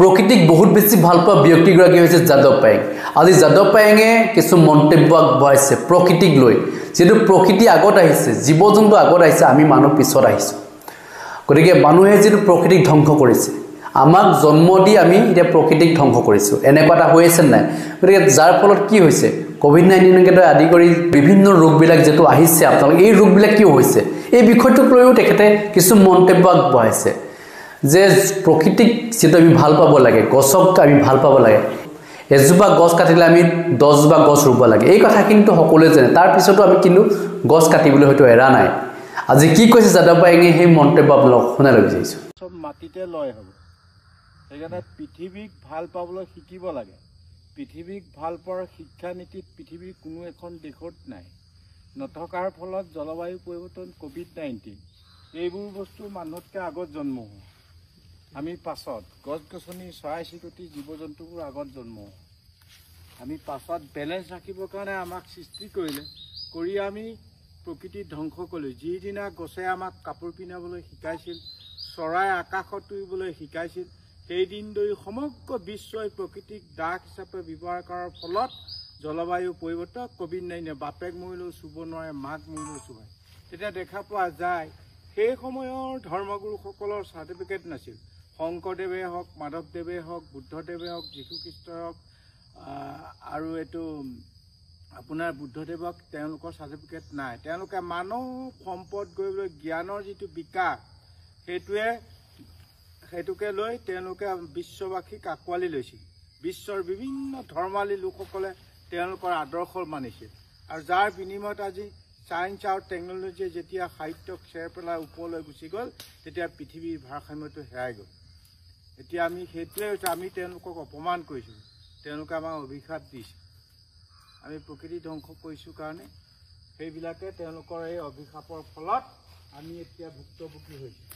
প্ৰকৃতিক বহুত বেছি ভাল পোৱা ব্যক্তিগৰাকী হৈছে যাদৱ পায়েং। আজি যাদৱ পায়েঙে কিছু মন্তব্য আগবঢ়াইছে প্ৰকৃতিক লৈ, যেটো প্ৰকৃতি আগত আহিছে, জীৱ-জন্তু আগত আহিছে, আমি মানুহ পিছত আহিছো। গতিকে মানুহে যেটো প্ৰকৃতিক ধ্বংস কৰিছে, আমাক জন্ম দি আমি এতিয়া প্ৰকৃতিক ধ্বংস কৰিছো, এনেকুৱা এটা হৈ আছে নাই? গতিকে যাৰ ফলত কি হৈছে, কোভিড-19 কে আদি কৰি বিভিন্ন ৰোগবিলাক যেটো আহিছে, আপোনালোক এই ৰোগবিলাক কিয় হৈছে, এই বিষয়টোক লৈও তেখেতে কিছু মন্তব্য আগবঢ়াইছে যে প্ৰকৃতিক যেটো আমি ভাল পাব লাগে, গছক আমি ভাল পাব লাগে, এজোপা গছ কাটিলে আমি 10জোপা গছ ৰুব লাগে, এই কথা কিন্তু সকলোৱে জানে। তাৰ পিছতো আমি কিন্তু গছ কাটিবলৈ হয়তো এৰা নাই। আজি কি কৈছে যাদৱ পায়েঙে সেই মন্তব্য আপোনালোক শুনাই লৈ বিচাৰিছো। সব মাটিতে লয় হ'ব, সেইকাৰণে পৃথিৱীক ভাল পাবলৈ শিকিব লাগে। পৃথিৱীক ভাল পোৱাৰ শিক্ষা নীতিত পৃথিৱীৰ কোনো এখন দেশত নাই। নথকাৰ ফলত জলবায়ু পৰিৱৰ্তন, কোভিড-19 এইবোৰ বস্তু মানুহতকৈ আগত জন্ম হয়, আমি পাছত গছ-গছনি, চৰাই-চিৰিকটি, জীৱ-জন্তুবোৰ আগত জন্ম হয়। আমি পাছত বেলেঞ্চ ৰাখিবৰ কাৰণে আমাক সৃষ্টি কৰি আমি প্ৰকৃতি ধ্বংস কৰিলোঁ। যিদিনা গছে আমাক কাপোৰ পিন্ধাবলৈ শিকাইছিল, চৰাই আকাশত উৰিবলৈ শিকাইছিল, সেইদিন ধৰি সমগ্ৰ বিশ্বই প্ৰকৃতিক দাগ হিচাপে ব্যৱহাৰ কৰাৰ ফলত জলবায়ু পৰিৱৰ্তন, কোভিড-19 বাপেক মৰিলেও চুব নোৱাৰে, মাক মৰিলেও চুবাই। তেতিয়া দেখা পোৱা যায় সেই সময়ৰ ধৰ্মগুৰুসকলৰ চাৰ্টিফিকেট নাছিল। শংকৰদেৱে হওক, মাধৱদেৱে হওক, বুদ্ধদেৱে হওক, যীশুখ্ৰীষ্টই হওক, আৰু এইটো আপোনাৰ বুদ্ধদেৱক তেওঁলোকৰ চাৰ্টিফিকেট নাই। তেওঁলোকে মানৱ সম্পদ গঢ়িবলৈ জ্ঞানৰ যিটো বিকাশ, সেইটোকে লৈ তেওঁলোকে বিশ্ববাসীক আঁকোৱালি লৈছিল। বিশ্বৰ বিভিন্ন ধৰ্মাৱলী লোকসকলে তেওঁলোকৰ আদৰ্শ মানিছিল, আৰু যাৰ বিনিময়ত আজি ছায়েন্স আৰু টেকন'লজিয়ে যেতিয়া সাহিত্যক চেৰ পেলাই ওপৰলৈ গুচি গ'ল, তেতিয়া পৃথিৱীৰ ভাৰসাম্যটো হেৰাই গ'ল। এতিয়া আমি সেইটোৱে হৈছে, আমি তেওঁলোকক অপমান কৰিছোঁ, তেওঁলোকে আমাক অভিশাপ দিছে। আমি প্ৰকৃতি ধ্বংস কৰিছোঁ কাৰণে সেইবিলাকে তেওঁলোকৰ এই অভিশাপৰ ফলত আমি এতিয়া ভুক্তভোগী হৈছোঁ।